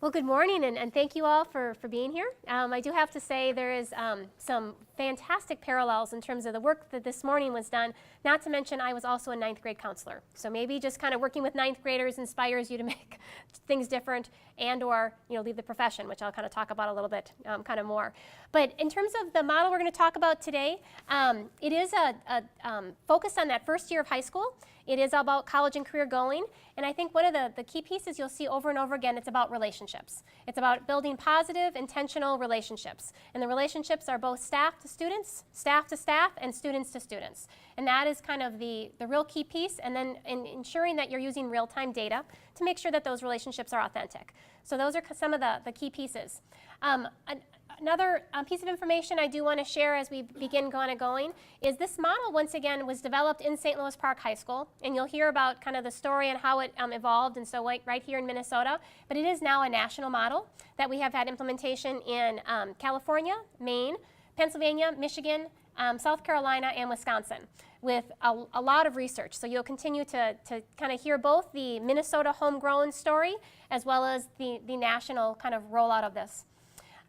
Well, good morning, and thank you all for being here. I do have to say there is some fantastic parallels in terms of the work that this morning was done, not to mention I was also a ninth grade counselor. So maybe just kind of working with ninth graders inspires you to make things different and or leave the profession, which I'll kind of talk about a little bit kind of more. But in terms of the model we're going to talk about today, it is a focus on that first year of high school. It is about college and career going, and I think one of the key pieces you'll see over and over again, it's about relationships. It's about building positive, intentional relationships. And the relationships are both staff to students, staff to staff, and students to students. And that is kind of the real key piece, and then ensuring that you're using real-time data to make sure that those relationships are authentic. So those are some of the key pieces. Another piece of information I do want to share as we begin going is this model, once again, was developed in St. Louis Park High School, and you'll hear about kind of the story and how it evolved, and so right here in Minnesota. But it is now a national model that we have had implementation in California, Maine, Pennsylvania, Michigan, South Carolina, and Wisconsin, with a lot of research. So you'll continue to kind of hear both the Minnesota homegrown story as well as the national kind of rollout of this.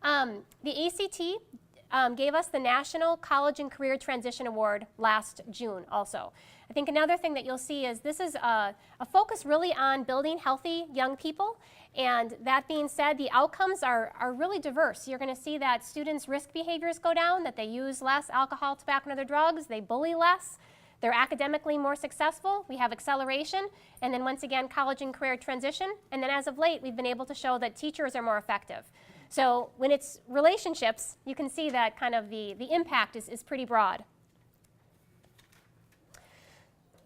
The ACT gave us the National College and Career Transition Award last June also. I think another thing that you'll see is this is a focus really on building healthy young people, and that being said, the outcomes are really diverse. You're going to see that students' risk behaviors go down, that they use less alcohol, tobacco, and other drugs, they bully less, they're academically more successful, we have acceleration, and then once again, college and career transition, and then as of late, we've been able to show that teachers are more effective. So when it's relationships, you can see that kind of the impact is pretty broad.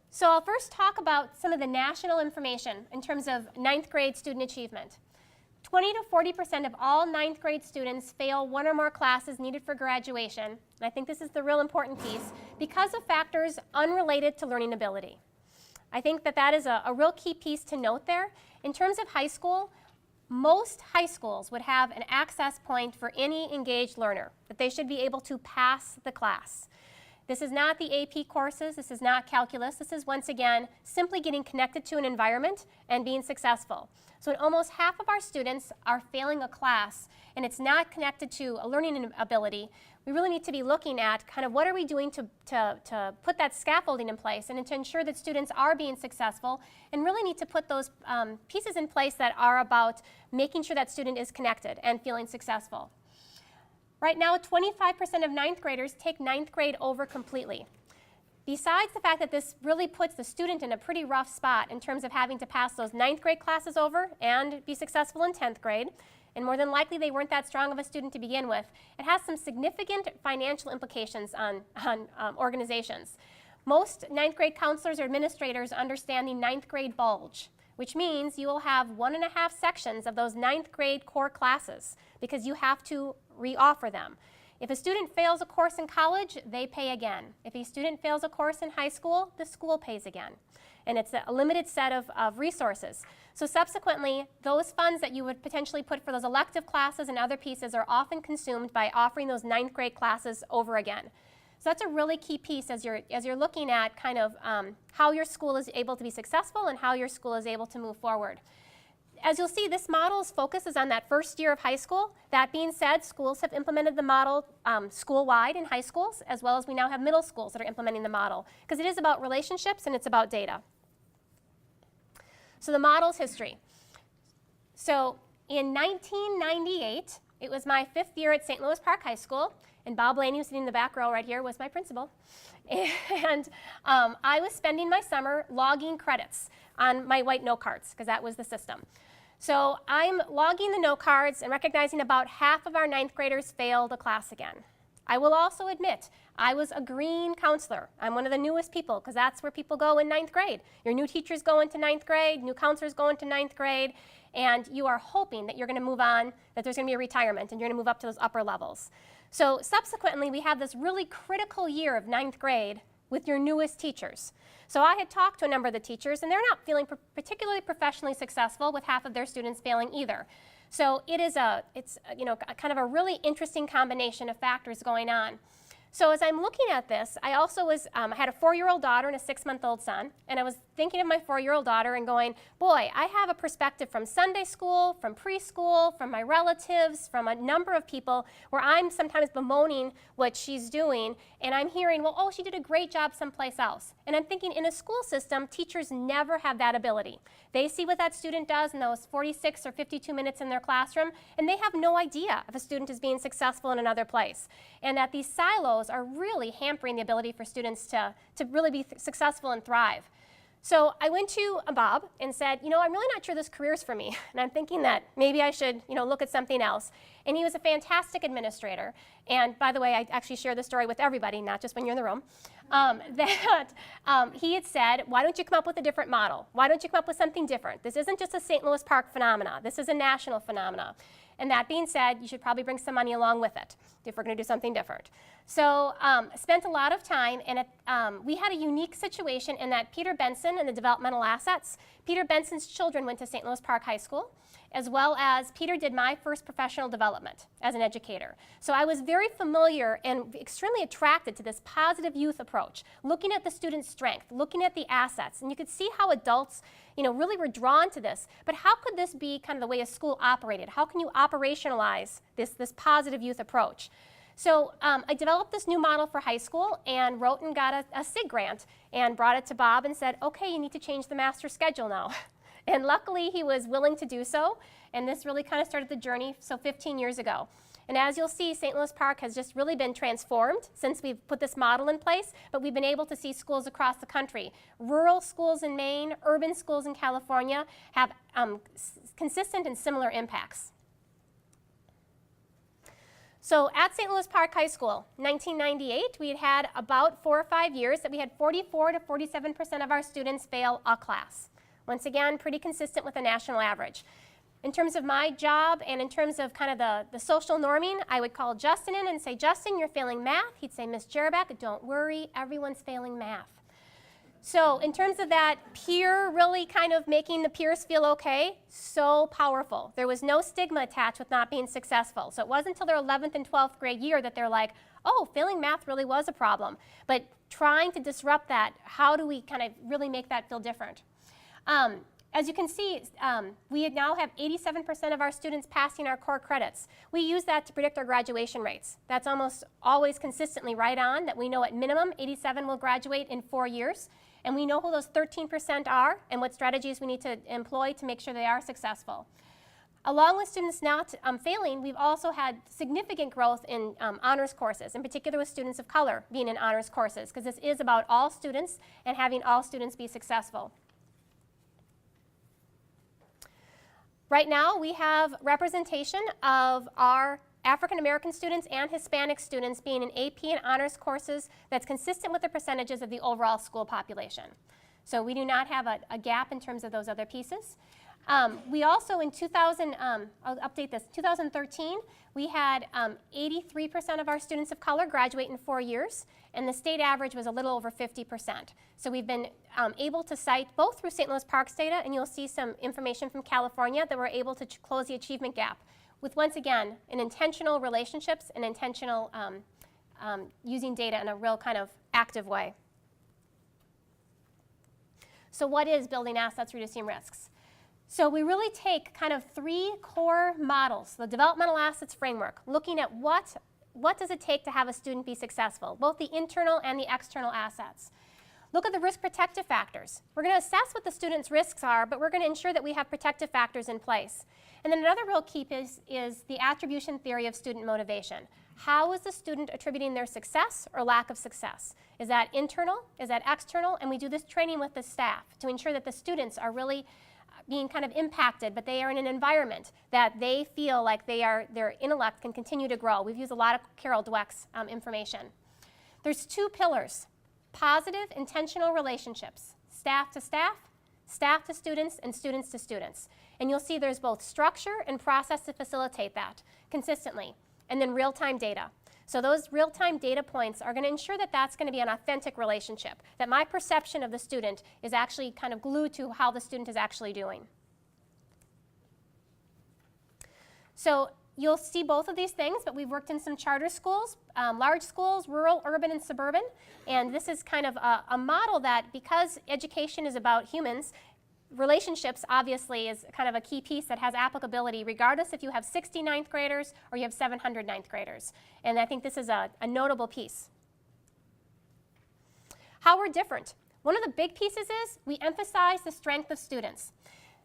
So I'll first talk about some of the national information in terms of ninth grade student achievement. 20 to 40% of all ninth grade students fail one or more classes needed for graduation. And I think this is the real important piece, because of factors unrelated to learning ability. I think that is a real key piece to note there. In terms of high school, most high schools would have an access point for any engaged learner, that they should be able to pass the class. This is not the AP courses, this is not calculus, this is once again simply getting connected to an environment and being successful. So almost half of our students are failing a class, and it's not connected to a learning ability. We really need to be looking at kind of what are we doing to put that scaffolding in place and to ensure that students are being successful, and really need to put those pieces in place that are about making sure that student is connected and feeling successful. Right now, 25% of ninth graders take ninth grade over completely. Besides the fact that this really puts the student in a pretty rough spot in terms of having to pass those ninth grade classes over and be successful in 10th grade, and more than likely they weren't that strong of a student to begin with, it has some significant financial implications on organizations. Most ninth grade counselors or administrators understand the ninth grade bulge, which means you will have 1.5 sections of those ninth grade core classes because you have to re-offer them. If a student fails a course in college, they pay again. If a student fails a course in high school, the school pays again. And it's a limited set of resources. So subsequently, those funds that you would potentially put for those elective classes and other pieces are often consumed by offering those ninth grade classes over again. So that's a really key piece as you're looking at kind of how your school is able to be successful and how your school is able to move forward. As you'll see, this model's focus is on that first year of high school. That being said, schools have implemented the model school-wide in high schools, as well as we now have middle schools that are implementing the model, because it is about relationships and it's about data. So the model's history. So in 1998, it was my 5th year at St. Louis Park High School, and Bob Laney, who's sitting in the back row right here, was my principal. And I was spending my summer logging credits on my white note cards, because that was the system. So I'm logging the note cards and recognizing about half of our ninth graders failed a class again. I will also admit, I was a green counselor. I'm one of the newest people, because that's where people go in ninth grade. Your new teachers go into ninth grade, new counselors go into ninth grade, and you are hoping that you're going to move on, that there's going to be a retirement, and you're going to move up to those upper levels. So subsequently, we have this really critical year of ninth grade with your newest teachers. So I had talked to a number of the teachers, and they're not feeling particularly professionally successful with half of their students failing either. So it's kind of a really interesting combination of factors going on. So as I'm looking at this, I also I had a 4-year-old daughter and a 6-month-old son, and I was thinking of my 4-year-old daughter and going, boy, I have a perspective from Sunday school, from preschool, from my relatives, from a number of people where I'm sometimes bemoaning what she's doing, and I'm hearing, well, oh, she did a great job someplace else. And I'm thinking, in a school system, teachers never have that ability. They see what that student does in those 46 or 52 minutes in their classroom, and they have no idea if a student is being successful in another place. And that these silos are really hampering the ability for students to really be successful and thrive. So I went to Bob and said, you know, I'm really not sure this career is for me, and I'm thinking that maybe I should, you know, look at something else. And he was a fantastic administrator. And by the way, I actually share this story with everybody, not just when you're in the room, he had said, why don't you come up with a different model? Why don't you come up with something different? This isn't just a St. Louis Park phenomena. This is a national phenomena. And that being said, you should probably bring some money along with it if we're going to do something different. So spent a lot of time, and we had a unique situation in that Peter Benson and the developmental assets, Peter Benson's children went to St. Louis Park High School, as well as Peter did my first professional development as an educator. So I was very familiar and extremely attracted to this positive youth approach, looking at the student's strength, looking at the assets, and you could see how adults, you know, really were drawn to this. But how could this be kind of the way a school operated? How can you operationalize this positive youth approach? So I developed this new model for high school and wrote and got a SIG grant and brought it to Bob and said, okay, you need to change the master schedule now. And luckily he was willing to do so, and this really kind of started the journey, so 15 years ago. And as you'll see, St. Louis Park has just really been transformed since we've put this model in place, but we've been able to see schools across the country. Rural schools in Maine, urban schools in California have consistent and similar impacts. So at St. Louis Park High School, 1998, we had about 4 or 5 years that we had 44 to 47% of our students fail a class. Once again, pretty consistent with the national average. In terms of my job and in terms of kind of the social norming, I would call Justin in and say, Justin, you're failing math. He'd say, Miss Jerabek, don't worry, everyone's failing math. So in terms of that peer really kind of making the peers feel okay, so powerful. There was no stigma attached with not being successful. So it wasn't until their 11th and 12th grade year that they're like, oh, failing math really was a problem. But trying to disrupt that, how do we kind of really make that feel different? As you can see, we now have 87% of our students passing our core credits. We use that to predict our graduation rates. That's almost always consistently right on, that we know at minimum 87 will graduate in 4 years. And we know who those 13% are and what strategies we need to employ to make sure they are successful. Along with students not failing, we've also had significant growth in honors courses, in particular with students of color being in honors courses, because this is about all students and having all students be successful. Right now, we have representation of our African American students and Hispanic students being in AP and honors courses that's consistent with the percentages of the overall school population. So we do not have a gap in terms of those other pieces. We also in 2013, we had 83% of our students of color graduate in 4 years, and the state average was a little over 50%. So we've been able to cite both through St. Louis Park's data, and you'll see some information from California that we're able to close the achievement gap with, once again, an intentional relationships and intentional using data in a real kind of active way. So what is building assets, reducing risks? So we really take kind of 3 core models, the developmental assets framework, looking at what does it take to have a student be successful, both the internal and the external assets. Look at the risk protective factors. We're going to assess what the student's risks are, but we're going to ensure that we have protective factors in place. And then another real key piece is the attribution theory of student motivation. How is the student attributing their success or lack of success? Is that internal? Is that external? And we do this training with the staff to ensure that the students are really being kind of impacted, but they are in an environment that they feel like their intellect can continue to grow. We've used a lot of Carol Dweck's information. There's 2 pillars: positive, intentional relationships, staff to staff, staff to students, and students to students. And you'll see there's both structure and process to facilitate that consistently, and then real-time data. So those real-time data points are going to ensure that that's going to be an authentic relationship, that my perception of the student is actually kind of glued to how the student is actually doing. So you'll see both of these things, but we've worked in some charter schools, large schools, rural, urban, and suburban. And this is kind of a model that, because education is about humans, relationships obviously is kind of a key piece that has applicability regardless if you have 60 ninth graders or you have 700 ninth graders. And I think this is a notable piece. How we're different. One of the big pieces is we emphasize the strength of students.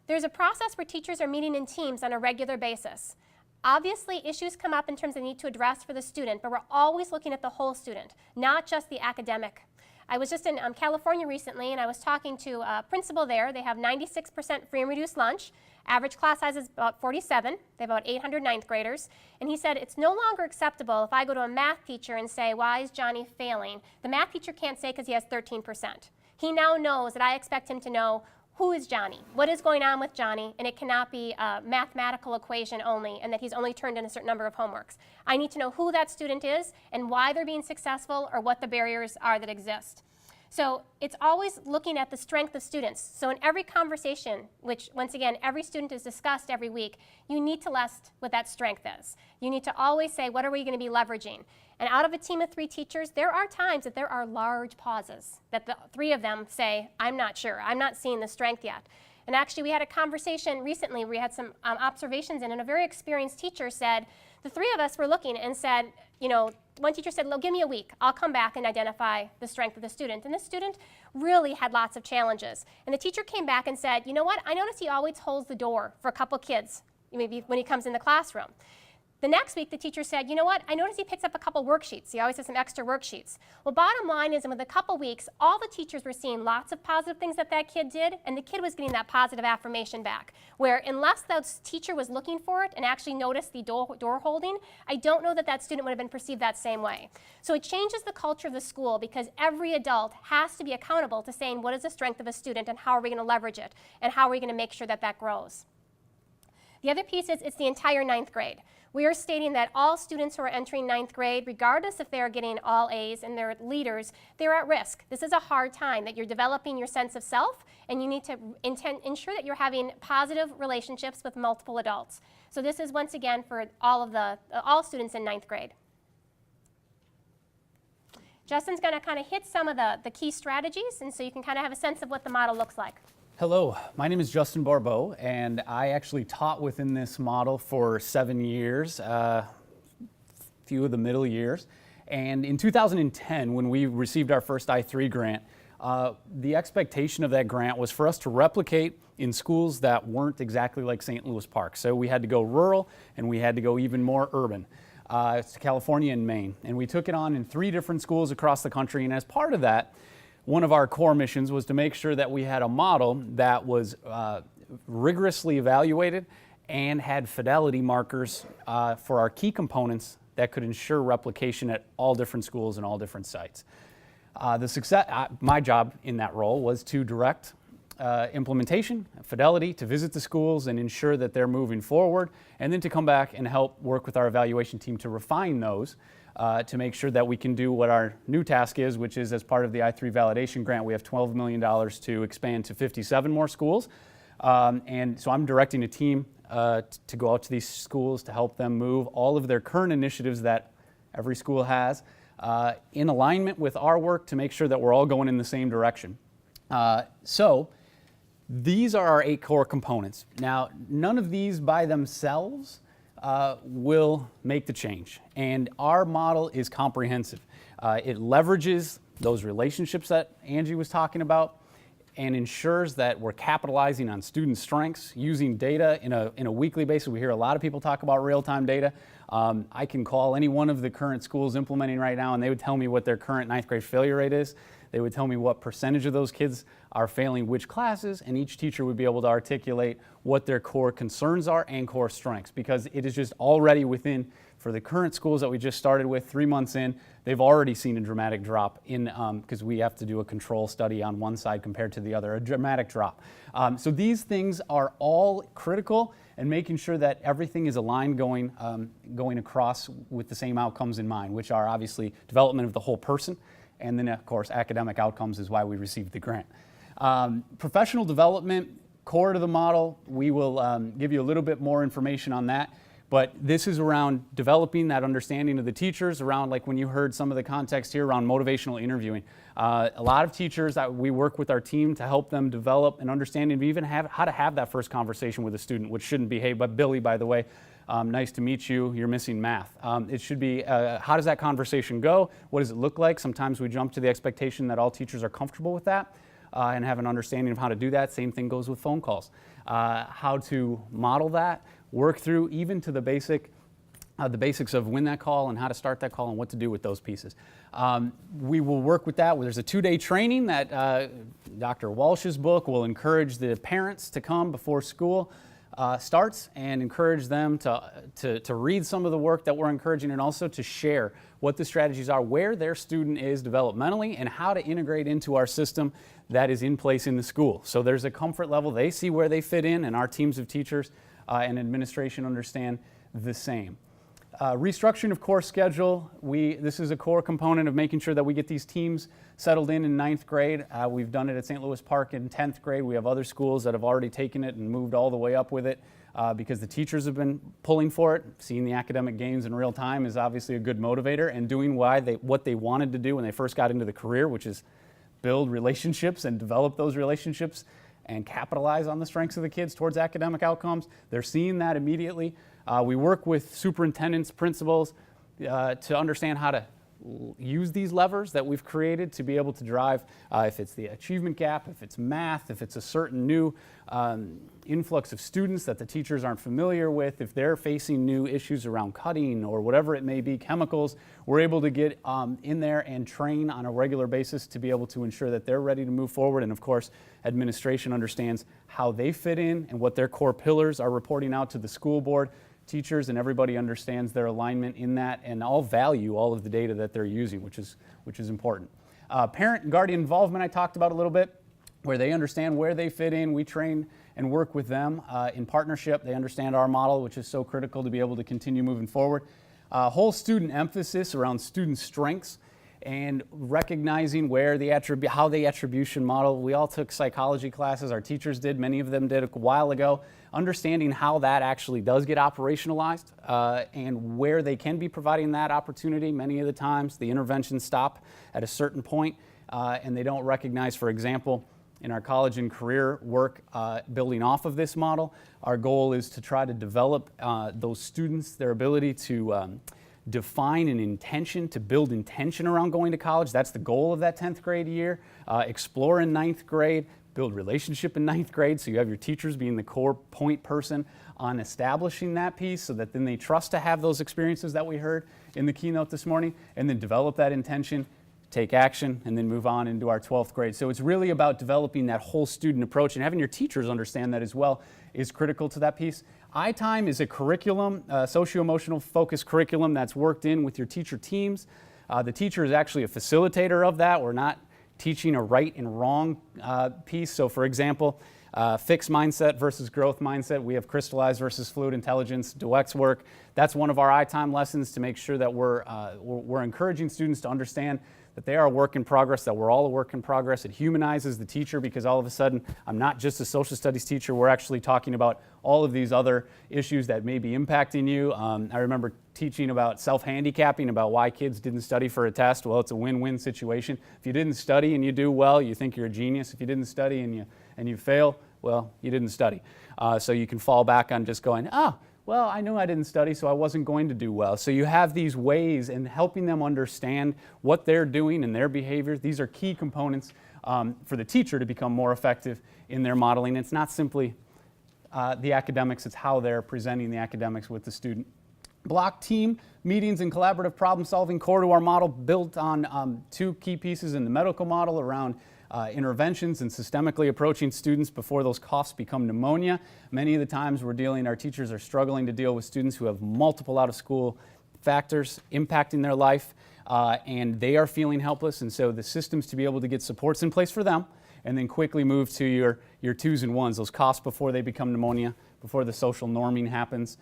There's a process where teachers are meeting in teams on a regular basis. Obviously, issues come up in terms of need to address for the student, but we're always looking at the whole student, not just the academic. I was just in California recently, and I was talking to a principal there. They have 96% free and reduced lunch. Average class size is about 47. They have about 800 ninth graders. And he said, it's no longer acceptable if I go to a math teacher and say, why is Johnny failing? The math teacher can't say because he has 13%. He now knows that I expect him to know, who is Johnny? What is going on with Johnny? And it cannot be a mathematical equation only, and that he's only turned in a certain number of homeworks. I need to know who that student is and why they're being successful or what the barriers are that exist. So it's always looking at the strength of students. So in every conversation, which once again, every student is discussed every week, you need to list what that strength is. You need to always say, what are we going to be leveraging? And out of a team of 3 teachers, there are times that there are large pauses, that the 3 of them say, I'm not sure, I'm not seeing the strength yet. And actually, we had a conversation recently where we had some observations in, and a very experienced teacher said, the 3 of us were looking and said, you know, one teacher said, give me a week. I'll come back and identify the strength of the student. And the student really had lots of challenges. And the teacher came back and said, you know what? I notice he always holds the door for a couple kids, maybe when he comes in the classroom. The next week, the teacher said, you know what? I noticed he picks up a couple worksheets. He always has some extra worksheets. Well, bottom line is, within a couple weeks, all the teachers were seeing lots of positive things that kid did, and the kid was getting that positive affirmation back, where unless the teacher was looking for it and actually noticed the door holding, I don't know that that student would have been perceived that same way. So it changes the culture of the school, because every adult has to be accountable to saying, what is the strength of a student and how are we going to leverage it, and how are we going to make sure that that grows. The other piece is it's the entire 9th grade. We are stating that all students who are entering 9th grade, regardless if they're getting all A's and they're leaders, they're at risk. This is a hard time, that you're developing your sense of self, and you need to ensure that you're having positive relationships with multiple adults. So this is, once again, for all students in 9th grade. Justin's going to kind of hit some of the key strategies, and so you can kind of have a sense of what the model looks like. Hello, my name is Justin Barbeau, and I actually taught within this model for 7 years, a few of the middle years. And in 2010, when we received our first I3 grant, the expectation of that grant was for us to replicate in schools that weren't exactly like St. Louis Park. So we had to go rural, and we had to go even more urban. It's California and Maine. And we took it on in 3 different schools across the country, and as part of that, one of our core missions was to make sure that we had a model that was rigorously evaluated and had fidelity markers for our key components that could ensure replication at all different schools and all different sites. My job in that role was to direct implementation, fidelity, to visit the schools and ensure that they're moving forward, and then to come back and help work with our evaluation team to refine those to make sure that we can do what our new task is, which is, as part of the I3 validation grant, we have $12 million to expand to 57 more schools. And so I'm directing a team to go out to these schools to help them move all of their current initiatives that every school has in alignment with our work to make sure that we're all going in the same direction. So these are our 8 core components. Now, none of these by themselves will make the change. And our model is comprehensive. It leverages those relationships that Angie was talking about and ensures that we're capitalizing on student strengths using data in a weekly basis. We hear a lot of people talk about real-time data. I can call any one of the current schools implementing right now, and they would tell me what their current 9th grade failure rate is. They would tell me what percentage of those kids are failing which classes, and each teacher would be able to articulate what their core concerns are and core strengths, because it is just already within, for the current schools that we just started with 3 months in, they've already seen a dramatic drop in, because we have to do a control study on one side compared to the other, a dramatic drop. So these things are all critical, and making sure that everything is aligned going across with the same outcomes in mind, which are obviously development of the whole person, and then, of course, academic outcomes is why we received the grant. Professional development, core to the model. We will give you a little bit more information on that. But this is around developing that understanding of the teachers, around like when you heard some of the context here around motivational interviewing. A lot of teachers, we work with our team to help them develop an understanding of even how to have that first conversation with a student, which shouldn't be, hey, but Billy, by the way, nice to meet you, you're missing math. It should be, how does that conversation go? What does it look like? Sometimes we jump to the expectation that all teachers are comfortable with that and have an understanding of how to do that. Same thing goes with phone calls. How to model that, work through even to the basics of when that call and how to start that call and what to do with those pieces. We will work with that. There's a 2-day training that Dr. Walsh's book will encourage the parents to come before school starts and encourage them to read some of the work that we're encouraging and also to share what the strategies are, where their student is developmentally, and how to integrate into our system that is in place in the school. So there's a comfort level. They see where they fit in, and our teams of teachers and administration understand the same. Restructuring of course schedule. This is a core component of making sure that we get these teams settled in 9th grade. We've done it at St. Louis Park in 10th grade. We have other schools that have already taken it and moved all the way up with it because the teachers have been pulling for it. Seeing the academic gains in real time is obviously a good motivator, and doing what they wanted to do when they first got into the career, which is build relationships and develop those relationships and capitalize on the strengths of the kids towards academic outcomes. They're seeing that immediately. We work with superintendents, principals to understand how to use these levers that we've created to be able to drive, if it's the achievement gap, if it's math, if it's a certain new influx of students that the teachers aren't familiar with, if they're facing new issues around cutting or whatever it may be, chemicals, we're able to get in there and train on a regular basis to be able to ensure that they're ready to move forward. And of course, administration understands how they fit in and what their core pillars are reporting out to the school board. Teachers and everybody understands their alignment in that and all value all of the data that they're using, which is important. Parent and guardian involvement I talked about a little bit, where they understand where they fit in. We train and work with them in partnership. They understand our model, which is so critical to be able to continue moving forward. Whole student emphasis around student strengths and recognizing how the attribution model. We all took psychology classes, our teachers did, many of them did a while ago. Understanding how that actually does get operationalized and where they can be providing that opportunity. Many of the times the interventions stop at a certain point and they don't recognize, for example, in our college and career work building off of this model, our goal is to try to develop those students, their ability to define an intention, to build intention around going to college. That's the goal of that 10th grade year. Explore in 9th grade, build relationship in 9th grade, so you have your teachers being the core point person on establishing that piece so that then they trust to have those experiences that we heard in the keynote this morning, and then develop that intention, take action, and then move on into our 12th grade. So it's really about developing that whole student approach, and having your teachers understand that as well is critical to that piece. iTime is a curriculum, socio-emotional focused curriculum that's worked in with your teacher teams. The teacher is actually a facilitator of that. We're not teaching a right and wrong piece. So for example, fixed mindset versus growth mindset. We have crystallized versus fluid intelligence, Dweck's work. That's one of our iTime lessons to make sure that we're encouraging students to understand that they are a work in progress, that we're all a work in progress. It humanizes the teacher because all of a sudden I'm not just a social studies teacher, we're actually talking about all of these other issues that may be impacting you. I remember teaching about self-handicapping, about why kids didn't study for a test. Well, it's a win-win situation. If you didn't study and you do well, you think you're a genius. If you didn't study and you fail, well, you didn't study. So you can fall back on just going, well, I knew I didn't study, so I wasn't going to do well. So you have these ways in helping them understand what they're doing and their behaviors. These are key components for the teacher to become more effective in their modeling. It's not simply the academics, it's how they're presenting the academics with the student. Block team meetings and collaborative problem solving, core to our model, built on two key pieces in the medical model around interventions and systemically approaching students before those coughs become pneumonia. Many of the times our teachers are struggling to deal with students who have multiple out of school factors impacting their life and they are feeling helpless, and so the systems to be able to get supports in place for them and then quickly move to your twos and ones, those coughs before they become pneumonia, before the social norming happens.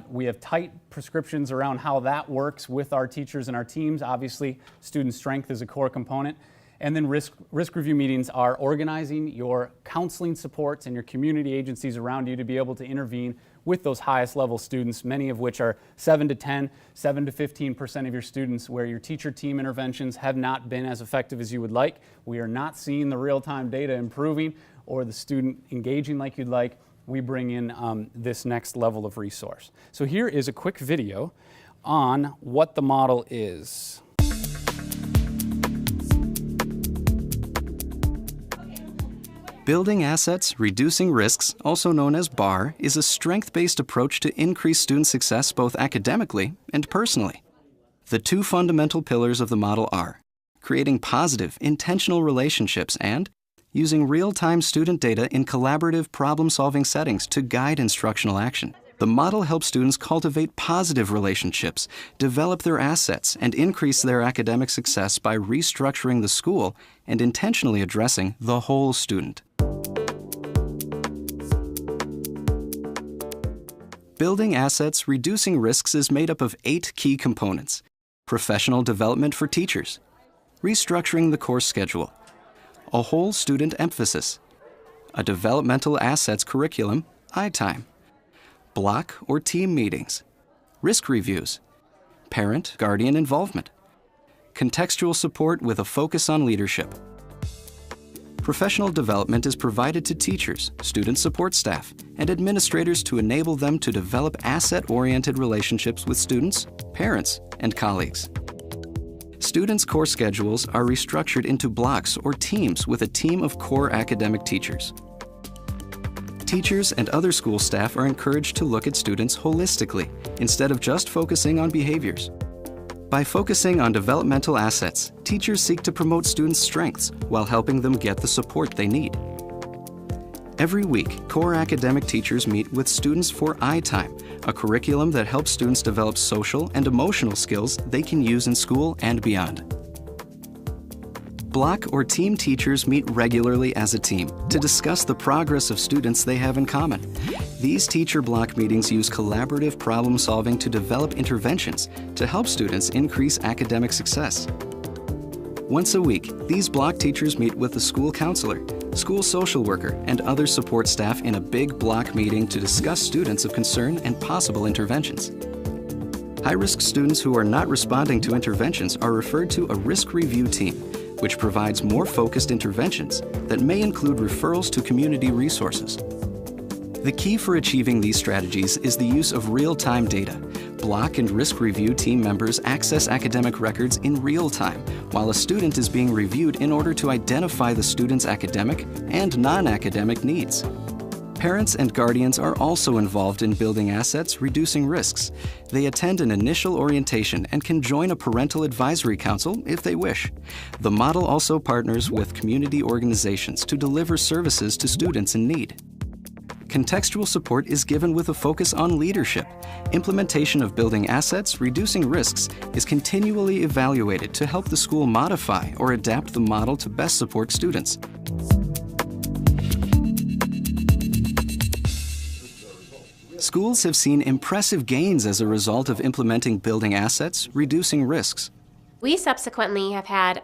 We have tight prescriptions around how that works with our teachers and our teams. Obviously, student strength is a core component. And then risk review meetings are organizing your counseling supports and your community agencies around you to be able to intervene with those highest level students, many of which are 7 to 10, 7 to 15% of your students where your teacher team interventions have not been as effective as you would like. We are not seeing the real-time data improving or the student engaging like you'd like. We bring in this next level of resource. So here is a quick video on what the model is. Building assets, reducing risks, also known as BARR, is a strength-based approach to increase student success both academically and personally. The two fundamental pillars of the model are creating positive, intentional relationships and using real-time student data in collaborative problem-solving settings to guide instructional action. The model helps students cultivate positive relationships, develop their assets, and increase their academic success by restructuring the school and intentionally addressing the whole student. Building assets, reducing risks is made up of 8 key components: professional development for teachers, restructuring the course schedule, a whole student emphasis, a developmental assets curriculum, I-time, block or team meetings, risk reviews, parent-guardian involvement, contextual support with a focus on leadership. Professional development is provided to teachers, student support staff, and administrators to enable them to develop asset-oriented relationships with students, parents, and colleagues. Students' course schedules are restructured into blocks or teams with a team of core academic teachers. Teachers and other school staff are encouraged to look at students holistically instead of just focusing on behaviors. By focusing on developmental assets, teachers seek to promote students' strengths while helping them get the support they need. Every week, core academic teachers meet with students for I-time, a curriculum that helps students develop social and emotional skills they can use in school and beyond. Block or team teachers meet regularly as a team to discuss the progress of students they have in common. These teacher block meetings use collaborative problem solving to develop interventions to help students increase academic success. Once a week, these block teachers meet with the school counselor, school social worker, and other support staff in a big block meeting to discuss students of concern and possible interventions. High-risk students who are not responding to interventions are referred to a risk review team, which provides more focused interventions that may include referrals to community resources. The key for achieving these strategies is the use of real-time data. Block and risk review team members access academic records in real time while a student is being reviewed in order to identify the student's academic and non-academic needs. Parents and guardians are also involved in building assets, reducing risks. They attend an initial orientation and can join a parental advisory council if they wish. The model also partners with community organizations to deliver services to students in need. Contextual support is given with a focus on leadership. Implementation of building assets, reducing risks, is continually evaluated to help the school modify or adapt the model to best support students. Schools have seen impressive gains as a result of implementing building assets, reducing risks. We subsequently have had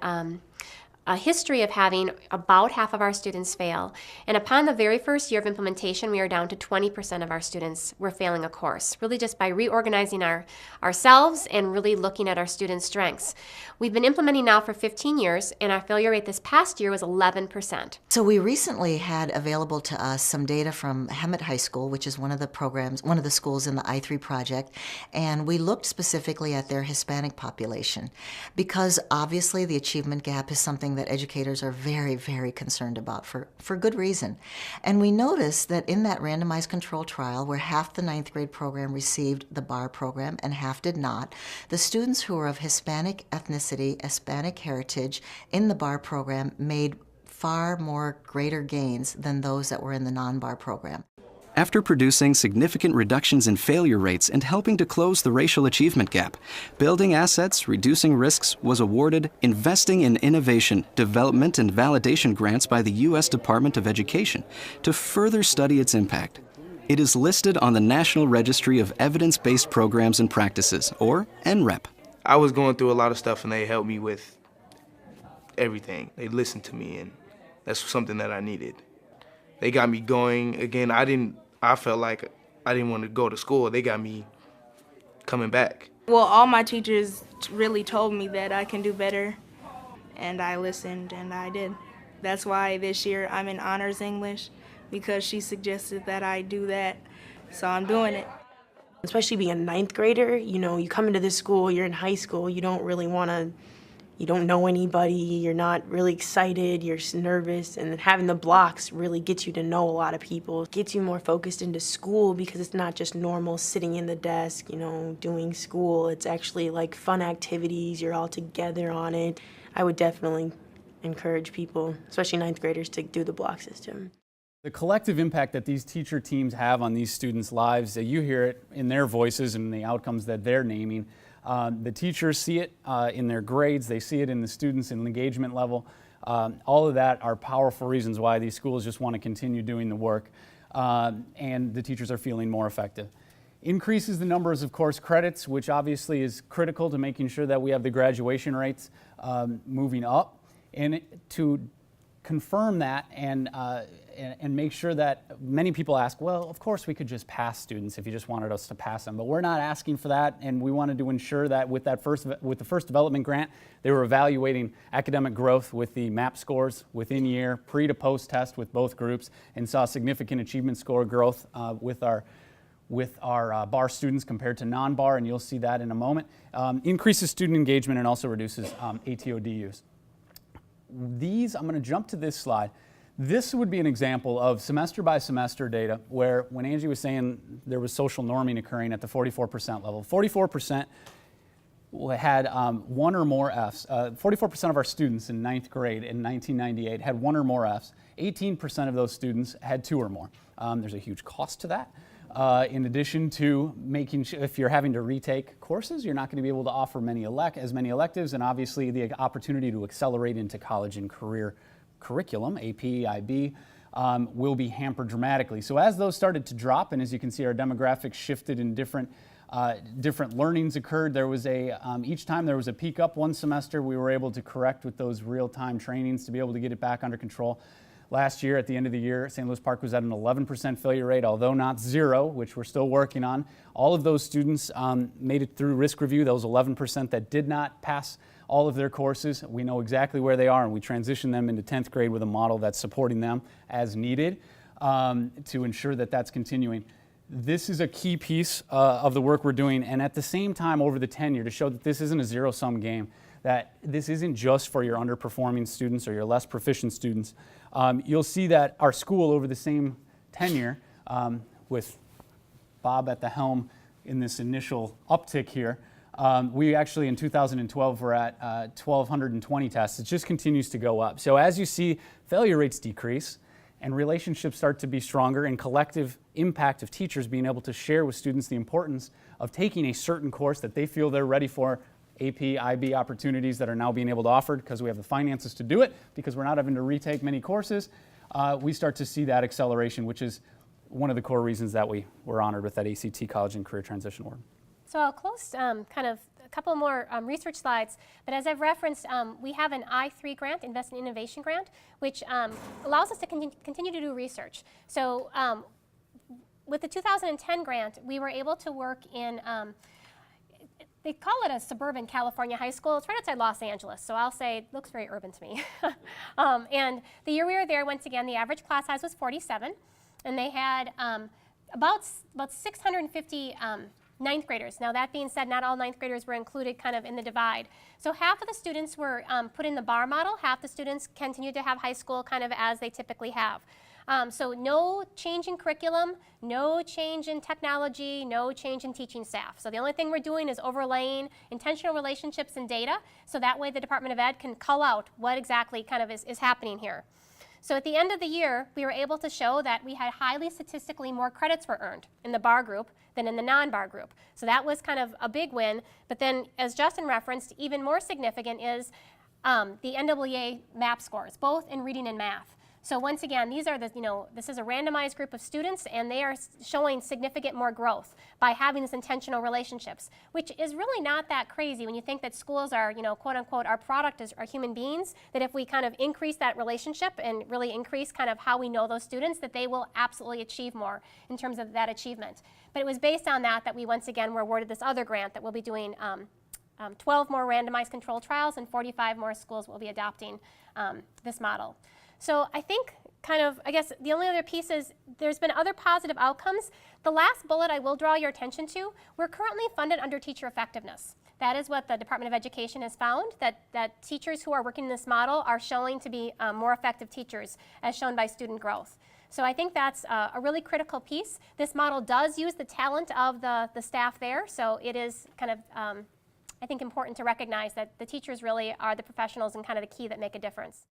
a history of having about half of our students fail. And upon the very first year of implementation, we are down to 20% of our students were failing a course, really just by reorganizing ourselves and really looking at our students' strengths. We've been implementing now for 15 years, and our failure rate this past year was 11%. So we recently had available to us some data from Hemet High School, which is one of the schools in the I3 project, and we looked specifically at their Hispanic population because obviously the achievement gap is something that educators are very, very concerned about for good reason. And we noticed that in that randomized control trial where half the 9th grade program received the BARR program and half did not, the students who were of Hispanic ethnicity, Hispanic heritage in the BARR program made far more greater gains than those that were in the non-BARR program. After producing significant reductions in failure rates and helping to close the racial achievement gap, Building Assets, Reducing Risks was awarded Investing in Innovation, Development and Validation grants by the U.S. Department of Education to further study its impact. It is listed on the National Registry of Evidence-Based Programs and Practices, or NREP. I was going through a lot of stuff and they helped me with everything. They listened to me, and that's something that I needed. They got me going. Again, I felt like I didn't want to go to school. They got me coming back. Well, all my teachers really told me that I can do better, and I listened and I did. That's why this year I'm in honors English, because she suggested that I do that, so I'm doing it. Especially being a ninth grader, you know, you come into this school, you're in high school, you don't really want to, you don't know anybody, you're not really excited, you're nervous, and then having the blocks really gets you to know a lot of people. It gets you more focused into school because it's not just normal sitting in the desk, you know, doing school. It's actually like fun activities, you're all together on it. I would definitely encourage people, especially ninth graders, to do the block system. The collective impact that these teacher teams have on these students' lives, you hear it in their voices and the outcomes that they're naming. The teachers see it in their grades, they see it in the students' engagement level. All of that are powerful reasons why these schools just want to continue doing the work, and the teachers are feeling more effective. Increases the numbers of course credits, which obviously is critical to making sure that we have the graduation rates moving up. And to confirm that and make sure that many people ask, well, of course we could just pass students if you just wanted us to pass them, but we're not asking for that, and we wanted to ensure that with the first development grant, they were evaluating academic growth with the MAP scores within year, pre to post test with both groups, and saw significant achievement score growth with our BARR students compared to non-BARR, and you'll see that in a moment. Increases student engagement and also reduces ATOD use. These, I'm going to jump to this slide. This would be an example of semester by semester data where when Angie was saying there was social norming occurring at the 44% level, 44% had one or more Fs. 44% of our students in ninth grade in 1998 had one or more Fs. 18% of those students had two or more. There's a huge cost to that. In addition to making sure if you're having to retake courses, you're not going to be able to offer as many electives, and obviously the opportunity to accelerate into college and career curriculum, AP, IB, will be hampered dramatically. So as those started to drop, and as you can see our demographics shifted in different learnings occurred, there was each time there was a peak up one semester, we were able to correct with those real-time trainings to be able to get it back under control. Last year, at the end of the year, St. Louis Park was at an 11% failure rate, although not zero, which we're still working on. All of those students made it through risk review. Those 11% that did not pass all of their courses, we know exactly where they are, and we transition them into 10th grade with a model that's supporting them as needed to ensure that that's continuing. This is a key piece of the work we're doing, and at the same time over the tenure to show that this isn't a zero-sum game, that this isn't just for your underperforming students or your less proficient students. You'll see that our school over the same tenure with Bob at the helm in this initial uptick here, we actually in 2012 were at 1,220 tests. It just continues to go up. So as you see failure rates decrease and relationships start to be stronger and collective impact of teachers being able to share with students the importance of taking a certain course that they feel they're ready for, AP, IB opportunities that are now being able to offer because we have the finances to do it, because we're not having to retake many courses, we start to see that acceleration, which is one of the core reasons that we were honored with that ACT College and Career Transition Award. So I'll close kind of a couple more research slides, but as I've referenced, we have an I3 grant, Invest in Innovation grant, which allows us to continue to do research. So with the 2010 grant, we were able to work in they call it a suburban California high school. It's right outside Los Angeles, so I'll say it looks very urban to me. And the year we were there, once again, the average class size was 47, and they had about 650 ninth graders. Now that being said, not all ninth graders were included kind of in the divide. So half of the students were put in the BARR model, half the students continued to have high school kind of as they typically have. So no change in curriculum, no change in technology, no change in teaching staff. So the only thing we're doing is overlaying intentional relationships and data, so that way the Department of Ed can call out what exactly kind of is happening here. So at the end of the year, we were able to show that we had highly statistically more credits were earned in the BARR group than in the non-BARR group. So that was kind of a big win. But then, as Justin referenced, even more significant is the NAA MAP scores, both in reading and math. So once again, these are this is a randomized group of students, and they are showing significant more growth by having this intentional relationships, which is really not that crazy when you think that schools are, quote unquote, our product are human beings, that if we kind of increase that relationship and really increase kind of how we know those students, that they will absolutely achieve more in terms of that achievement. But it was based on that we once again were awarded this other grant that we'll be doing 12 more randomized controlled trials, and 45 more schools will be adopting this model. So I think I guess the only other piece is there's been other positive outcomes. The last bullet I will draw your attention to, we're currently funded under teacher effectiveness. That is what the Department of Education has found, that teachers who are working in this model are showing to be more effective teachers, as shown by student growth. So I think that's a really critical piece. This model does use the talent of the staff there, so it is kind of, I think, important to recognize that the teachers really are the professionals and kind of the key that make a difference.